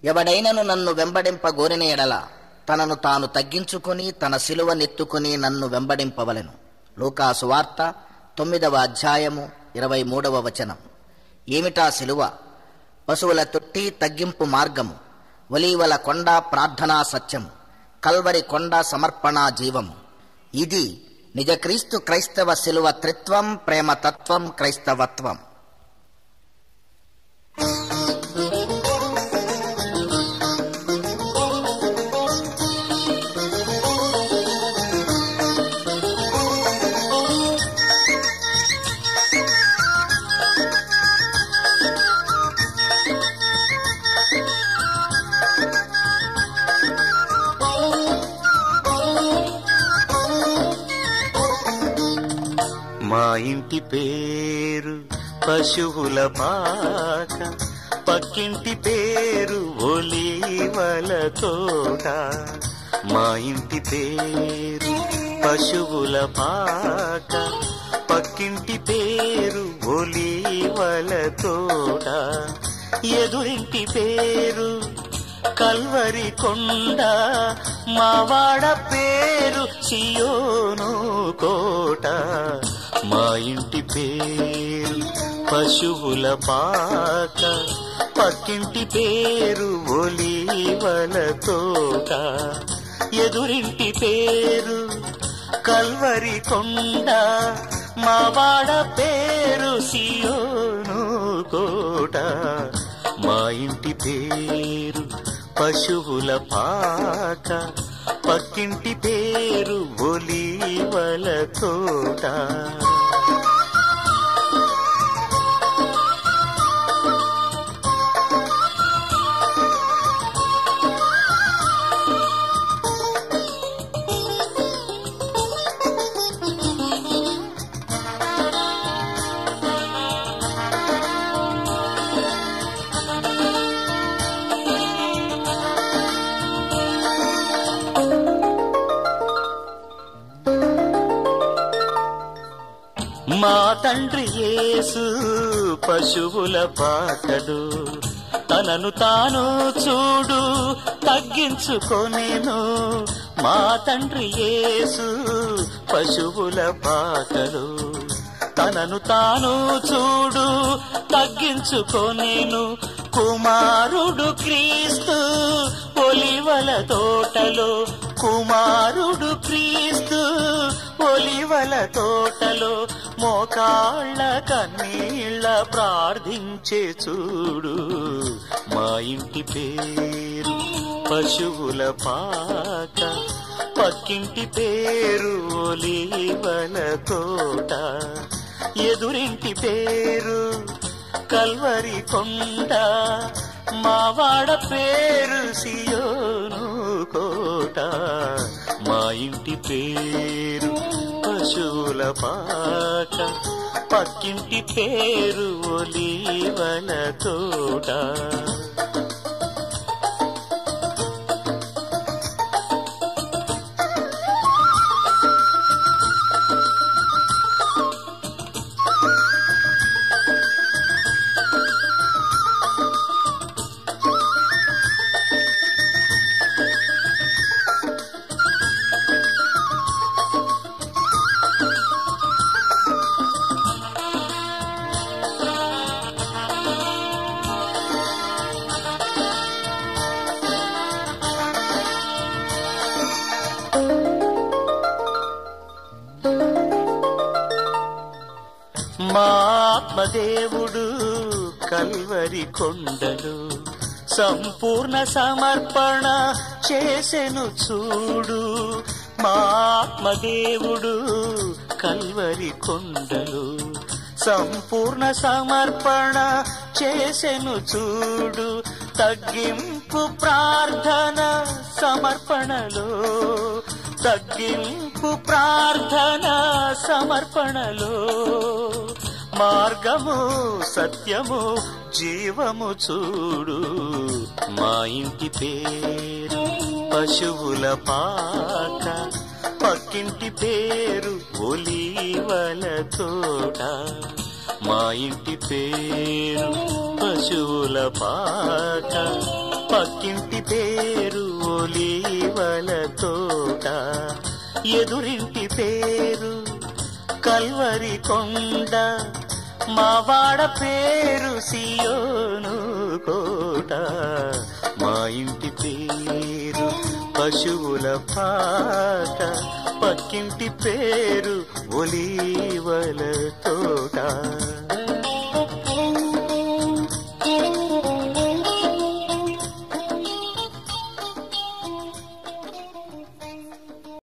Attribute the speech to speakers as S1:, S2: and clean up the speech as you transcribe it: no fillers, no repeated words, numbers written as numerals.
S1: ఎవడైనను నన్ను వెంబడింపగోరిన ఎడల తనను తాను తగ్గించుకొని తన సిలువ నెత్తుకుని నన్ను వెంబడింపవలెను. లూకా సువార్త 9వ అధ్యాయము 23వ వచనం. ఏమిటా సిలువ? పశువుల తొట్టి తగ్గింపు మార్గము, ఒలీవల కొండ ప్రార్థనా సత్యము, కల్వరి కొండ సమర్పణా జీవము. ఇది నిజ క్రీస్తు క్రైస్తవ సిలువ త్రిత్వం, ప్రేమతత్వం, క్రైస్తవత్వం.
S2: మా ఇంటి పేరు పశువుల పాక, పక్కింటి పేరు ఒలీవల తోట. మా ఇంటి పేరు పశువుల పాక, పక్కింటి పేరు ఒలీవల తోట. ఎదురింటి పేరు కల్వరి కొండ, మావాడ పేరు సియోను కోట. మా ఇంటి పేరు పశువుల పాక, పక్కింటి పేరు ఒలీవల తోట. ఎదురింటి పేరు కల్వరి కొండ, మావాడ పేరు సియోను కోట. మా ఇంటి పేరు పశువుల పాక, పక్కింటి పేరు ఒలీవల తోట. మా తండ్రి యేసు పశువుల పాకడు, తనను తాను చూడు తగ్గించుకొనెను. మా తండ్రి యేసు పశువుల పాకడు, తనను తాను చూడు తగ్గించుకొనెను. కుమారుడు క్రీస్తు ఒలీవల తోటలో, కుమారుడు క్రీస్తు ఒలీవల తోటలో. మోకాళ్ళ కన్నీళ్ళ ప్రార్థించే చూడు. మా ఇంటి పేరు పశువుల పాక, పక్కింటి పేరు ఒలీవల తోట. ఎదురింటి పేరు కల్వరి కొండ, మావాడ పేరు సియోను కోట. మా ఇంటి పేరు పశువుల పాక, పక్కింటి పేరు ఒలీవల తోట. మా ఆత్మదేవుడు కల్వరి కొండలు సంపూర్ణ సమర్పణ చేసెను చూడు. మా ఆత్మదేవుడు కల్వరి కొండలు సంపూర్ణ సమర్పణ చేసెను చూడు. తగ్గింపు ప్రార్థన సమర్పణలో, తగ్గింపు ప్రార్థన సమర్పణలో. మార్గము సత్యము జీవము చూడు. మా ఇంటి పేరు పశువుల పాక, పక్కింటి పేరు ఒలీవల తోట. మా ఇంటి పేరు పశువుల పాక, పక్కింటి పేరు ఒలీవల తోట, ఎదురింటి పేరు కల్వరి కొండ, మావాడ పేరు సియోను కోట. మా ఇంటి పేరు పశువుల పాట, పక్కింటి పేరు ఒలీవల తోట.